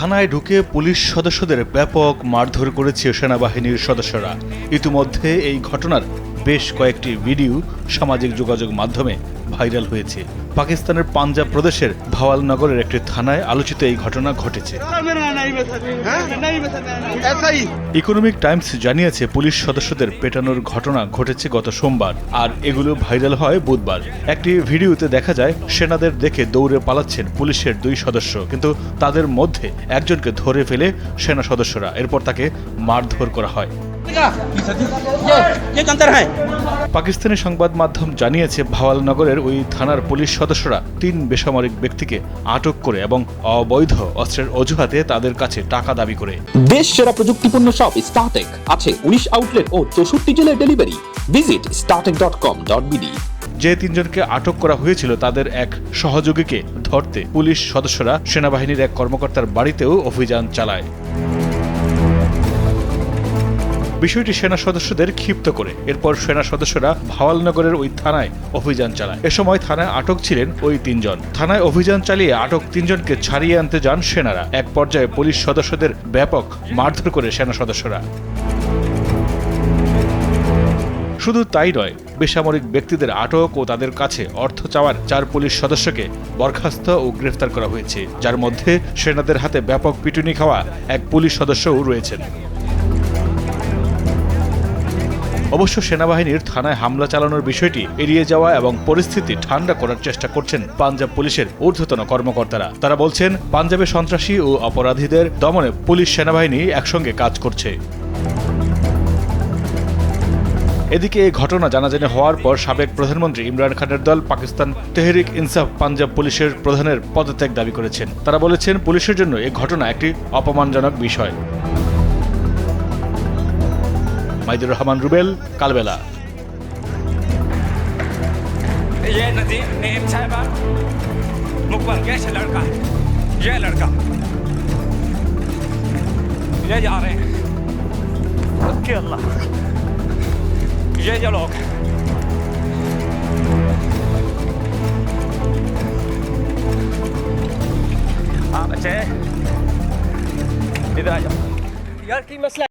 থানায় ঢুকে পুলিশ সদস্যদের ব্যাপক মারধর করেছে সেনাবাহিনীর সদস্যরা। ইতিমধ্যে এই ঘটনার বেশ কয়েকটি ভিডিও সামাজিক যোগাযোগ মাধ্যমে ভাইরাল হয়েছে। পাকিস্তানের পাঞ্জাব প্রদেশের ভাওয়ালনগরের একটি থানায় আলোচিত এই ঘটনা ঘটেছে। ইকোনমিক টাইমস জানিয়েছে পুলিশ সদস্যদের পেটানোর ঘটনা ঘটেছে গত সোমবার, আর এগুলো ভাইরাল হয় বুধবার। একটি ভিডিওতে দেখা যায় সেনাদের দেখে দৌড়ে পালাচ্ছেন পুলিশের 2 সদস্য, কিন্তু তাদের মধ্যে একজনকে ধরে ফেলে সেনা সদস্যরা, এরপর তাকে মারধর করা হয়। পাকিস্তানি সংবাদ মাধ্যম জানিয়েছে ভাওয়ালনগরের ওই থানার পুলিশ সদস্যরা 3 বেসামরিক ব্যক্তিকে আটক করে এবং অবৈধ অস্ত্রের অজুহাতে তাদের কাছে টাকা দাবি করে। দেশ সেরা প্রযুক্তিপূর্ণ শপ স্টারটেক আছে 19 আউটলেট ও 64 জেলায় ডেলিভারি। Visit startek.com.bd। যে 3 জনকে আটক করা হয়েছিল তাদের এক সহযোগীকে ধরতে পুলিশ সদস্যরা সেনাবাহিনীর এক কর্মকর্তার বাড়িতেও অভিযান চালায়। বিষয়টি সেনা সদস্যদের ক্ষিপ্ত করে এরপর সেনা সদস্যরা ভাওয়ালনগরের ওই থানায় অভিযান চালায়। এ সময় থানায় আটক ছিলেন ওই 3 জন। থানায় অভিযান চালিয়ে আটক 3 জনকে ছাড়িয়ে আনতে যান সেনারা। এক পর্যায়ে পুলিশ সদস্যদের ব্যাপক মারধর করে সেনা সদস্যরা। শুধু তাই নয়, বেসামরিক ব্যক্তিদের আটক ও তাদের কাছে অর্থ চাওয়ার 4 পুলিশ সদস্যকে বরখাস্ত ও গ্রেফতার করা হয়েছে, যার মধ্যে সেনাদের হাতে ব্যাপক পিটুনি খাওয়া এক পুলিশ সদস্যও রয়েছেন। অবশ্য সেনাবাহিনীর থানায় হামলা চালানোর বিষয়টি এড়িয়ে যাওয়া এবং পরিস্থিতি ঠান্ডা করার চেষ্টা করছেন পাঞ্জাব পুলিশের ঊর্ধ্বতন কর্মকর্তারা। তারা বলছেন, পাঞ্জাবে সন্ত্রাসী ও অপরাধীদের দমনে পুলিশ সেনাবাহিনী একসঙ্গে কাজ করছে। এদিকে এই ঘটনা জানাজানি হওয়ার পর সাবেক প্রধানমন্ত্রী ইমরান খানের দল পাকিস্তান তেহরিক ইনসাফ পাঞ্জাব পুলিশের প্রধানের পদত্যাগ দাবি করেছেন। তারা বলেছেন, পুলিশের জন্য এই ঘটনা একটি অপমানজনক বিষয়। মাইদুর রহমান রুবেল, কালবেলা। ये नदीम साहिबा मुकबल कैसे लड़का है, ये लड़का ये जा रहे हैं ओके अल्लाह ये जो लोग हाँ बच्चे इधर आ जाओ यार की मसला